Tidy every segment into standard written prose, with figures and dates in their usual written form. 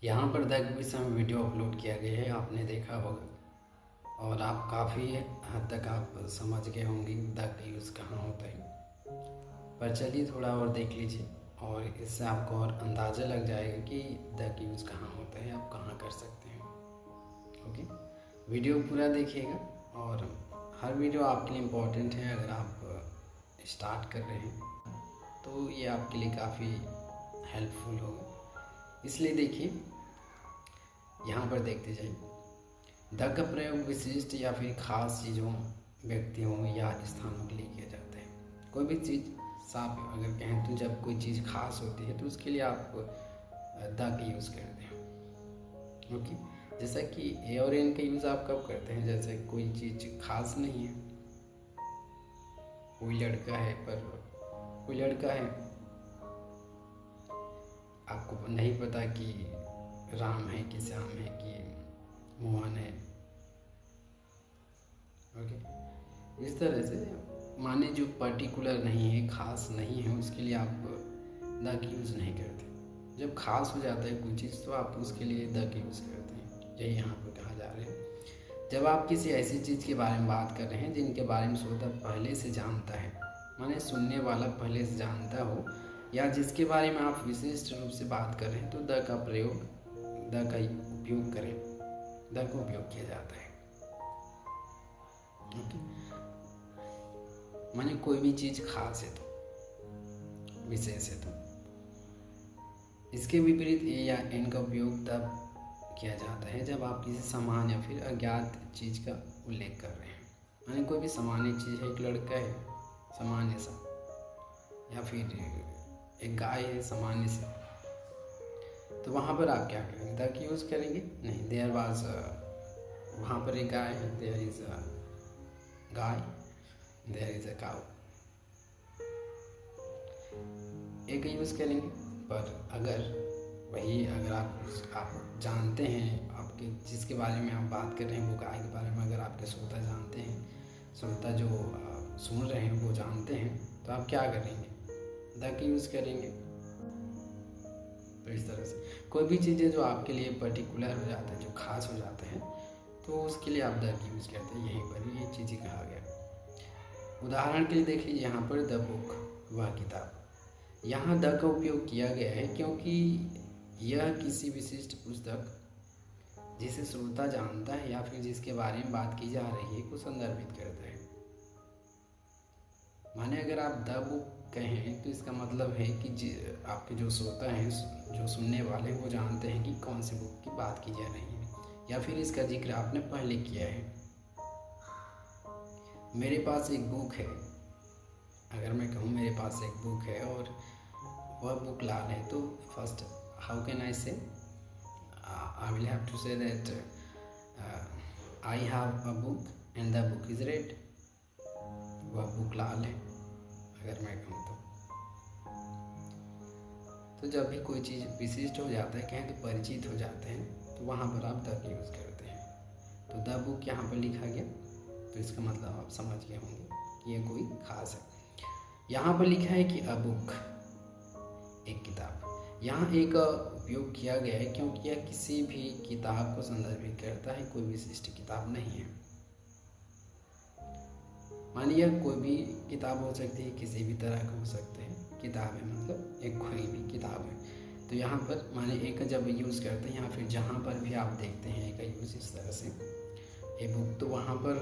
यहाँ पर द विषय में वीडियो अपलोड किया गया है, आपने देखा होगा और आप काफ़ी हद तक आप समझ गए होंगे द का यूज़ कहाँ होता है। पर चलिए थोड़ा और देख लीजिए और इससे आपको और अंदाज़ा लग जाएगा कि द का यूज़ कहाँ होता है, आप कहाँ कर सकते हैं। ओके, वीडियो पूरा देखिएगा और हर वीडियो आपके लिए इम्पोर्टेंट है। अगर आप स्टार्ट कर रहे हैं तो ये आपके लिए काफ़ी हेल्पफुल होगा, इसलिए देखिए यहाँ पर देखते जाइए। द का प्रयोग विशिष्ट या फिर खास चीज़ों, व्यक्तियों या स्थानों के लिए किया जाता है। कोई भी चीज़ साफ अगर कहें तो जब कोई चीज़ खास होती है तो उसके लिए आप द का यूज़ करते हैं। ओके, जैसा कि ए और एन का यूज़ आप कब करते हैं, जैसे कोई चीज़ खास नहीं है, कोई लड़का है पर कोई लड़का है, आपको नहीं पता कि राम है कि श्याम है कि मोहन है। ओके, इस तरह से माने जो पर्टिकुलर नहीं है, खास नहीं है, उसके लिए आप द का यूज़ नहीं करते। जब खास हो जाता है कोई चीज़ तो आप उसके लिए द का यूज़ करते हैं। यही यहाँ पर कहा जा रहा है। जब आप किसी ऐसी चीज़ के बारे में बात कर रहे हैं जिनके बारे में श्रोता पहले से जानता है, माने सुनने वाला पहले से जानता हो, या जिसके बारे में आप विशिष्ट रूप से बात कर रहे हैं, तो द का प्रयोग, द का उपयोग करें, द का उपयोग किया जाता है। माने कोई भी चीज़ खास है तो, विशेष है तो। इसके विपरीत ए या एन का उपयोग तब किया जाता है जब आप किसी समान या फिर अज्ञात चीज़ का उल्लेख कर रहे हैं। माने कोई भी सामान्य चीज़ है, एक लड़का है सामान्य सा, या फिर एक गाय है सामान्य सी, तो वहाँ पर आप क्या करेंगे, द का यूज़ करेंगे? नहीं, देयर वाज, वहाँ पर एक गाय है, देयर इज अ गाय, there is a cow, A का यूज़ करेंगे। पर अगर वही, अगर आप जानते हैं, आपके जिसके बारे में आप बात कर रहे हैं वो गाय के बारे में, अगर आपके श्रोता जानते हैं, श्रोता जो सुन रहे हैं वो जानते हैं, तो आप क्या करेंगे, द का यूज़ करेंगे। तो इस तरह से कोई भी चीज़ें जो आपके लिए पर्टिकुलर हो जाता है, जो खास हो जाते हैं, तो उसके लिए आप द का यूज़ करते हैं। यहीं पर ये चीज़ें कहा गया। उदाहरण के लिए देख लीजिए, यहाँ पर द बुक, वह किताब, यहाँ द का उपयोग किया गया है क्योंकि यह किसी विशिष्ट पुस्तक जिसे श्रोता जानता है या फिर जिसके बारे में बात की जा रही है को संदर्भित करता है। माने अगर आप द बुक कहें तो इसका मतलब है कि आपके जो श्रोता हैं, जो सुनने वाले हैं, वो जानते हैं कि कौन सी बुक की बात की जा रही है, या फिर इसका जिक्र आपने पहले किया है। मेरे पास एक बुक है, अगर मैं कहूँ मेरे पास एक बुक है और वह बुक लाल है, तो first how can I say, I will have to say that I have a book and the book is red. वह बुक लाल है अगर मैं कहूँ तो जब भी कोई चीज़ विशिष्ट हो जाता है, कहें तो परिचित हो जाते हैं, तो वहाँ पर आप द का यूज़ करते हैं। तो द बुक यहाँ पर लिखा गया, तो इसका मतलब आप समझ गए होंगे कि यह कोई खास है। यहाँ पर लिखा है कि अ बुक, एक किताब। यहाँ एक उपयोग किया गया है क्योंकि यह किसी भी किताब को संदर्भित करता है, कोई विशिष्ट किताब नहीं है। मानिए यह कोई भी किताब हो सकती है, किसी भी तरह का हो सकते हैं, किताब है मतलब एक कोई भी किताब है। तो यहाँ पर माने एक जब यूज़ करते हैं, या फिर जहाँ पर भी आप देखते हैं एक यूज़ इस तरह से, ए बुक, तो वहाँ पर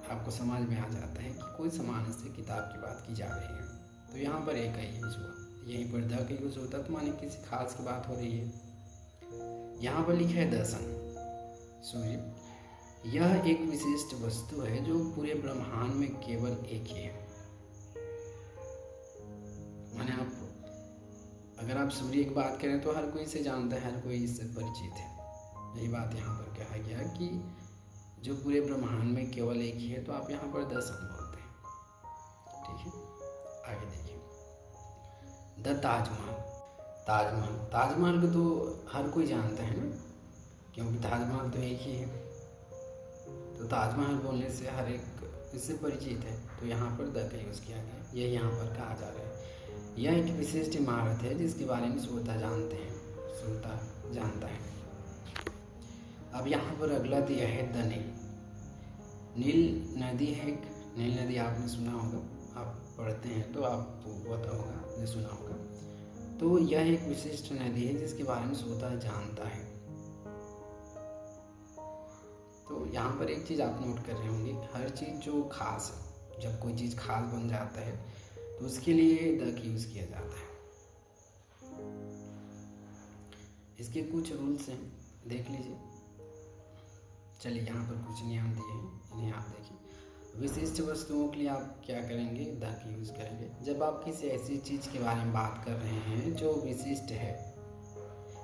आपको समझ में आ जाता है कि कोई सामान्य से किताब की बात की जा रही है। तो यहाँ पर एक का यूज़ हुआ, यहीं पर द का यूज़ होता तो माने किसी खास की बात हो रही है। यहाँ पर लिखा है दर्शन, सूर्य, यह एक विशिष्ट वस्तु है जो पूरे ब्रह्मांड में केवल एक ही है। माने आप अगर आप सूर्य की बात करें तो हर कोई इसे जानता है, हर कोई इससे परिचित है। यही बात यहाँ पर कहा गया कि जो पूरे ब्रह्मांड में केवल एक ही है, तो आप यहाँ पर दर्शन बोलते हैं। ठीक है, आगे देखिए, द ताजमहल। ताजमहल, ताजमहल को तो हर कोई जानता है ना, क्योंकि ताजमहल तो एक ही है। तो ताजमहल बोलने से हर एक इससे परिचित है, तो यहाँ पर द का यूज़ किया गया। यह यहाँ पर कहा जा रहा है, यह एक विशिष्ट इमारत है जिसके बारे में श्रोता जानते हैं, श्रोता जानता है। अब यहाँ पर अगला दिया है द नील। नील नदी है एक, नील नदी आपने सुना होगा, आप पढ़ते हैं तो आपको पता होगा, आपने सुना होगा। तो यह एक विशिष्ट नदी है जिसके बारे में श्रोता जानता है। तो यहाँ पर एक चीज़ आप नोट कर रहे होंगे, हर चीज़ जो खास है, जब कोई चीज़ खास बन जाता है तो उसके लिए द का यूज़ किया जाता है। इसके कुछ रूल्स हैं, देख लीजिए। चलिए, यहाँ पर कुछ नियम दिए हैं, इन्हें आप देखिए। विशिष्ट वस्तुओं के लिए आप क्या करेंगे, द का यूज़ करेंगे। जब आप किसी ऐसी चीज़ के बारे में बात कर रहे हैं जो विशिष्ट है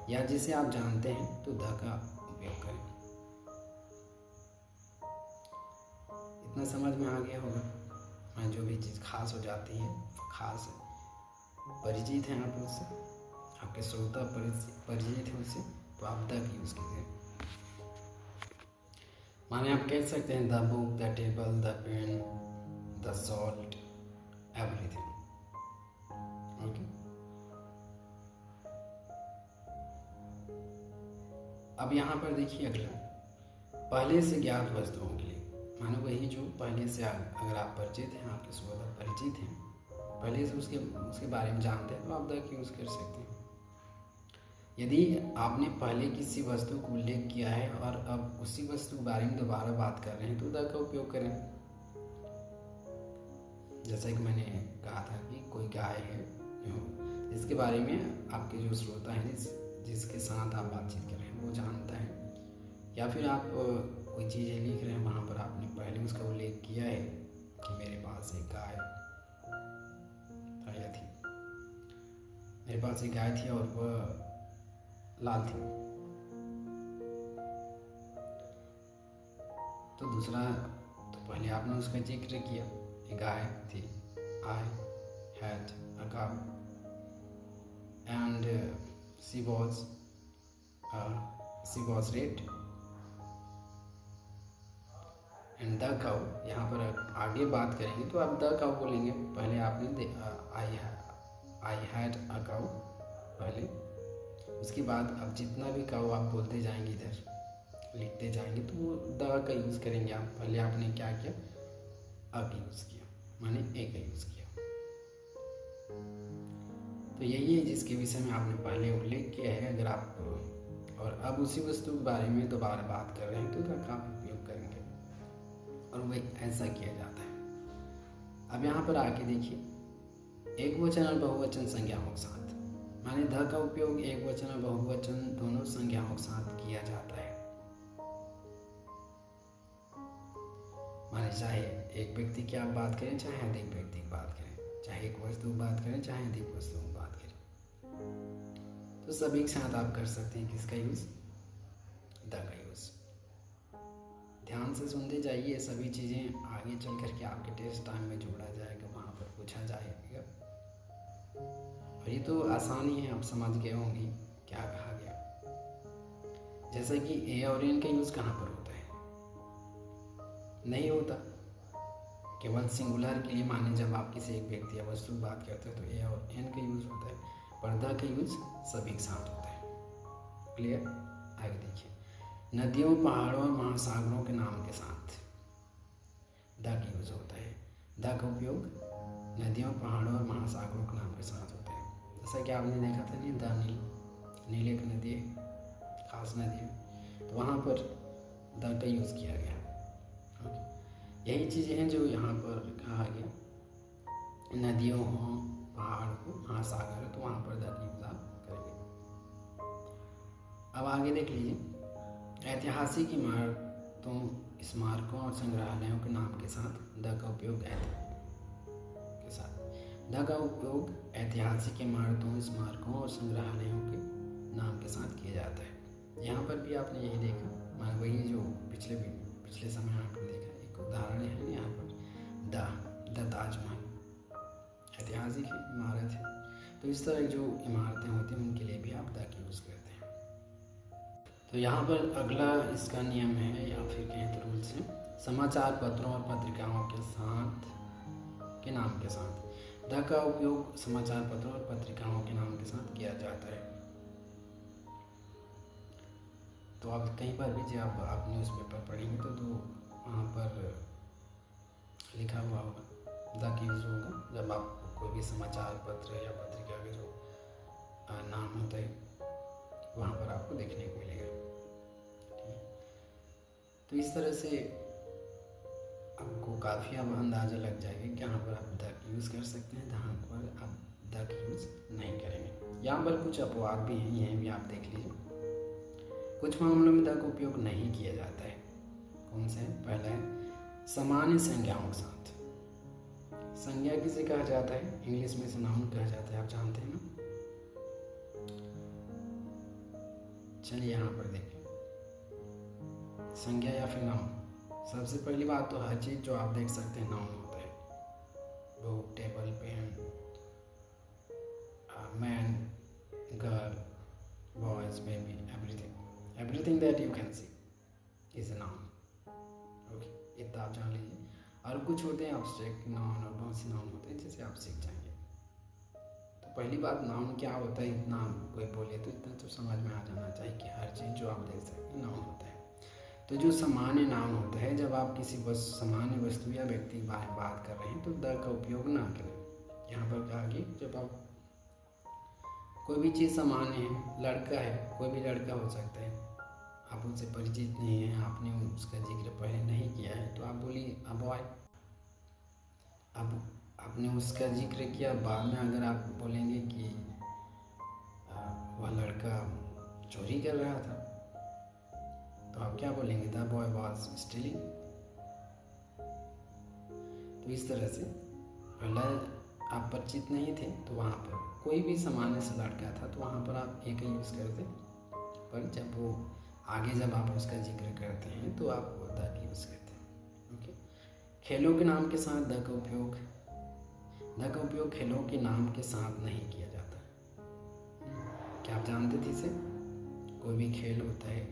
या जिसे आप जानते हैं तो द का उपयोग करें। इतना समझ में आ गया होगा। जो भी चीज़ खास हो जाती है, खास परिचित हैं आप उससे, आपके श्रोता परिचित हैं उससे, तो आप द का यूज़ कीजिए। माने आप कह सकते हैं the book, the table, the pen, the salt, everything. Okay. अब यहाँ पर देखिए अगला, पहले से ज्ञात वस्तुओं के लिए, मानो वही जो पहले से अगर आप परिचित हैं, आपके श्रोता परिचित हैं, पहले से उसके बारे में जानते हैं, तो आप द का यूज़ कर सकते हैं। यदि आपने पहले किसी वस्तु को उल्लेख किया है और अब उसी वस्तु के बारे में दोबारा बात कर रहे हैं तो द का उपयोग करें। जैसा कि मैंने कहा था कि कोई गाय है जिसके बारे में आपके जो श्रोता हैं, जिसके साथ आप बातचीत कर रहे हैं, वो जानता है। या फिर आप कोई चीज़ें लिख रहे हैं, वहाँ पर आपने पहले उसका उल्लेख किया है कि मेरे पास एक गाय थी, मेरे पास एक गाय थी और वह लाल थी। तो दूसरा, तो पहले आपने उसका जिक्र किया, एक गाय थी, I had a cow and she was red and the cow. यहाँ पर आगे बात करेंगे तो आप द काउ बोलेंगे। पहले आपने आई हैड अ काउ पहले, उसके बाद अब जितना भी काउ आप बोलते जाएंगे, इधर लिखते जाएंगे, तो वो द का यूज़ करेंगे आप। पहले आपने क्या किया, अ का यूज़ किया, माने ए का यूज़ किया। तो यही है जिसके विषय में आपने पहले उल्लेख किया है। अगर आप और अब उसी वस्तु के बारे में दोबारा बात कर रहे हैं तो द का उपयोग करेंगे, और वह ऐसा किया जाता है। अब यहाँ पर आके देखिए, एक वचन और बहुवचन संज्ञाओं के साथ, माने द का उपयोग एक वचन और बहुवचन दोनों संज्ञाओं के साथ किया जाता है। माने चाहे एक व्यक्ति की आप बात करें, चाहे अधिक व्यक्ति की बात करें, चाहे एक वस्तु की बात करें, चाहे अधिक वस्तुओं की बात करें, तो सभी के साथ आप कर सकते हैं किसका यूज़, द का यूज़। ध्यान से सुनते जाइए, सभी चीज़ें आगे चल करके आपके टेस्ट टाइम में जोड़ा जाएगा, वहाँ पर पूछा जाएगा। और ये तो आसानी है, आप समझ गए होंगे क्या कहा गया। जैसा कि ए और एन का यूज़ कहाँ पर होता है, नहीं होता, केवल सिंगुलर के लिए। माने जब आप किसी एक व्यक्ति या वस्तु की बात करते हैं तो ए और एन का यूज़ होता है, पर द का यूज़ सभी के साथ होता है। क्लियर। आगे देखिए, नदियों, पहाड़ों और महासागरों के नाम के साथ द का यूज़ होता है। द का उपयोग नदियों, पहाड़ों और महासागरों के नाम के साथ होता है। जैसा कि आपने देखा था नहीं, द नील, नील एक नदी है, खास नदी है, तो वहाँ पर द का यूज़ किया गया। यही चीज़ें हैं जो यहाँ पर कहा गया, नदियों हो, पहाड़ हो, महासागर हो, तो वहाँ पर द का यूज़ आप करेंगे। अब आगे देख लीजिए, ऐतिहासिक इमारतों, स्मारकों और संग्रहालयों के नाम के साथ द का उपयोग के साथ द का उपयोग ऐतिहासिक इमारतों, स्मारकों और संग्रहालयों के नाम के साथ किया जाता है। यहाँ पर भी आपने यही देखा, मान वही जो पिछले समय आपने देखा, एक उदाहरण है यहाँ पर द ताजमहल ऐतिहासिक इमारत है। तो इस तरह जो इमारतें होती हैं उनके लिए भी आप द का यूज़ करते हैं। तो यहाँ पर अगला इसका नियम है, या फिर कहें तो रूल्स है, समाचार पत्रों और पत्रिकाओं के नाम के साथ द का उपयोग समाचार पत्रों और पत्रिकाओं के नाम के साथ किया जाता है। तो आप कहीं पर भी जब आप न्यूज़पेपर पढ़ेंगे तो वहाँ पर लिखा हुआ होगा, द यूज़ होगा। जब आप कोई भी समाचार पत्र या पत्रिका के जो नाम होता है वहाँ पर आपको देखने को मिलेगा। ठीक है, तो इस तरह से आपको काफ़ी अब अंदाज़ा लग जाएगा कि यहाँ पर आप द यूज़ कर सकते हैं, जहाँ पर आप द यूज़ नहीं करेंगे। यहाँ पर कुछ अपवाद भी हैं, यह भी आप देख लीजिए। कुछ मामलों में द का उपयोग नहीं किया जाता है। कौन से? पहला है सामान्य संज्ञाओं के साथ। संज्ञा किसे कहा जाता है? इंग्लिश में इसे नाउन कहा जाता है, आप जानते हैं ना। चलिए यहाँ पर देखें संज्ञा या फिर नाउन। सबसे पहली बात तो हर चीज़ जो आप देख सकते हैं नाउन होता है। Book, table, pen, man, girl, boys, baby, everything that you can see is a noun. Okay, इतना आप जान लीजिए। और कुछ होते हैं एब्स्ट्रैक्ट नाउन और बहुत से नाउन होते हैं जिसे आप सीख जाएंगे। तो पहली बात नाउन क्या होता है, इतना कोई बोले तो इतना तो समझ में आ जाना चाहिए कि हर चीज़ जो आप देख सकते हैं नाउन होता है। तो जो सामान्य नाउन होता है, जब आप किसी सामान्य वस्तु या व्यक्ति के बारे में बात कर रहे हैं तो द का उपयोग ना करें। यहाँ पर कहा कि जब आप कोई भी चीज़ सामान्य है, लड़का है, कोई भी लड़का हो सकता है, आप उससे परिचित नहीं हैं, आपने उसका जिक्र पहले नहीं किया है, तो आप बोलिए अ बॉय। अब आपने उसका जिक्र किया, बाद में अगर आप बोलेंगे कि वह लड़का चोरी कर रहा था, तो आप क्या बोलेंगे? The boy was stealing. तो इस तरह से पहले आप परिचित नहीं थे तो वहाँ पर कोई भी सामान्य से लड़का था तो वहाँ पर आप एक यूज़ करते, पर जब वो आगे जब आप उसका जिक्र करते हैं तो आप द की यूज़ करते हैं। ओके, खेलों के नाम के साथ द का उपयोग खेलों के नाम के साथ नहीं किया जाता। क्या आप जानते थे इसे? कोई भी खेल होता है,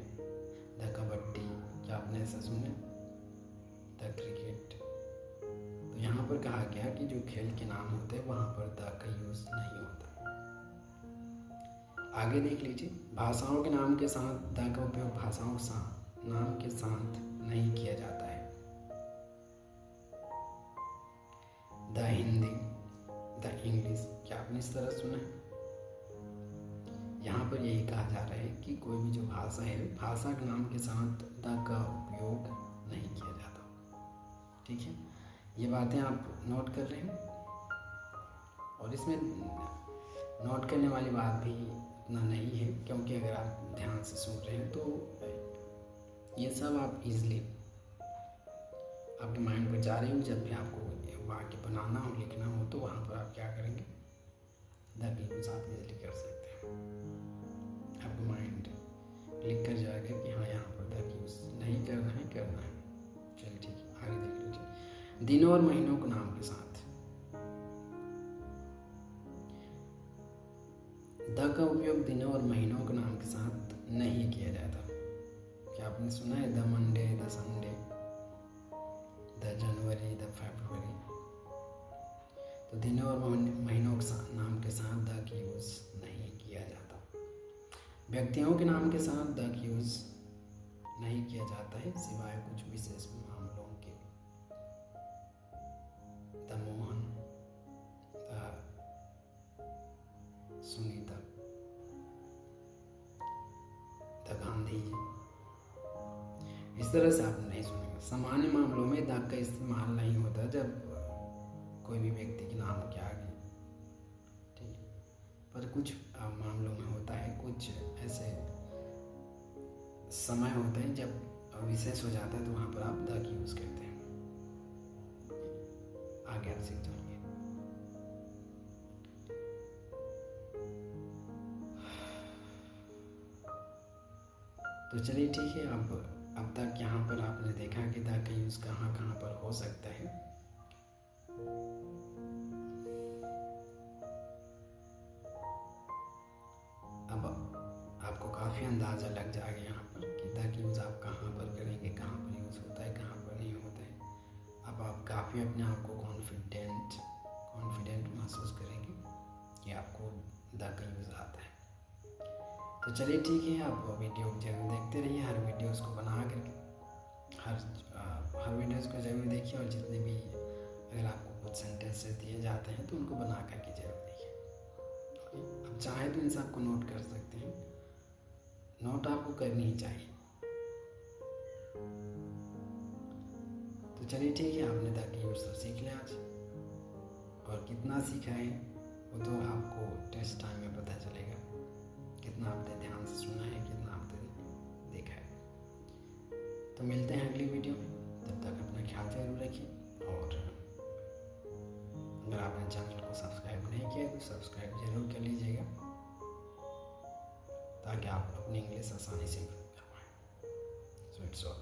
द कबड्डी, क्या आपने ऐसा सुना? The cricket. तो यहाँ पर कहा गया कि जो खेल के नाम होते हैं वहाँ पर द का यूज़ नहीं होता। आगे देख लीजिए, भाषाओं के नाम के साथ द का उपयोग भाषाओं के नाम के साथ नहीं किया जाता है। द हिंदी, द इंग्लिश, क्या आपने इस तरह सुना है? यहाँ पर यही कहा जा रहा है कि कोई भी जो भाषा है, भाषा के नाम के साथ द का उपयोग नहीं किया जाता। ठीक है, ये बातें आप नोट कर रहे हैं। और इसमें नोट करने वाली बात भी इतना नहीं है, क्योंकि अगर आप ध्यान से सुन रहे हैं तो ये सब आप इजीली आपके माइंड पर जा रही हो। जब भी आपको वाक्य बनाना हो, लिखना हो, तो वहाँ पर आप क्या करेंगे? द की यूज़ आप इजीली कर सकते हैं। आपका माइंड क्लिक कर जाएगा कि हाँ यहाँ पर द की यूज़ नहीं करना है, करना है। चलिए ठीक है, आगे देख लीजिए। दिनों और महीनों के नाम के साथ द का उपयोग दिनों और महीनों के नाम के साथ नहीं किया जाता। क्या आपने सुना है? The Monday, the Sunday, the January, the फरवरी। तो दिनों और महीनों के नाम के साथ द की यूज़ नहीं किया जाता। व्यक्तियों के नाम के साथ द की यूज़ नहीं किया जाता है, सिवाय कुछ विशेष मामलों के। The Mohan, the Sunita, the Gandhi ji, इस तरह से आप नहीं सुनेंगे। सामान्य मामलों में द का इस्तेमाल नहीं होता जब कोई भी व्यक्ति के नाम के आगे। ठीक है, पर कुछ मामलों में होता है, कुछ ऐसे समय होते हैं जब विशेष हो जाता है तो वहाँ पर आप द की यूज़ करते हैं। आगे आप सीख जाएंगे। तो चलिए ठीक है, अब तक यहाँ पर आपने देखा कि द का यूज़ कहाँ कहाँ पर हो सकता है। अब आपको काफ़ी अंदाज़ा लग जाएगा यहाँ पर कि द का यूज़ आप कहाँ पर करेंगे, कहाँ पर यूज़ होता है, कहाँ पर नहीं होता है। अब आप काफ़ी अपने आप को कॉन्फिडेंट महसूस करेंगे कि आपको द का यूज़ आता है। तो चलिए ठीक है, आप वीडियो जरूर देखते रहिए, हर वीडियोस को बना करके हर वीडियोस को जरूर देखिए, और जितने भी अगर आपको कुछ सेंटेंसेस दिए जाते हैं तो उनको बना करके जरूर देखिए। आप चाहे तो इन सबको नोट कर सकते हैं, नोट आपको करनी ही चाहिए। तो चलिए ठीक है, आपने द कीवर्ड्स तो सीख लिया आज, और कितना सीखा है वो तो आपको टेस्ट टाइम में पता चलेगा, कितना आपने ध्यान से सुना है, कितना आपने देखा है। तो मिलते हैं अगली वीडियो में, तब तक अपना ख्याल जरूर रखिए, और अगर आपने चैनल को सब्सक्राइब नहीं किया तो सब्सक्राइब जरूर कर लीजिएगा, ताकि आप अपनी इंग्लिश आसानी से इम्प्रूव कर पाएँ। So it's all.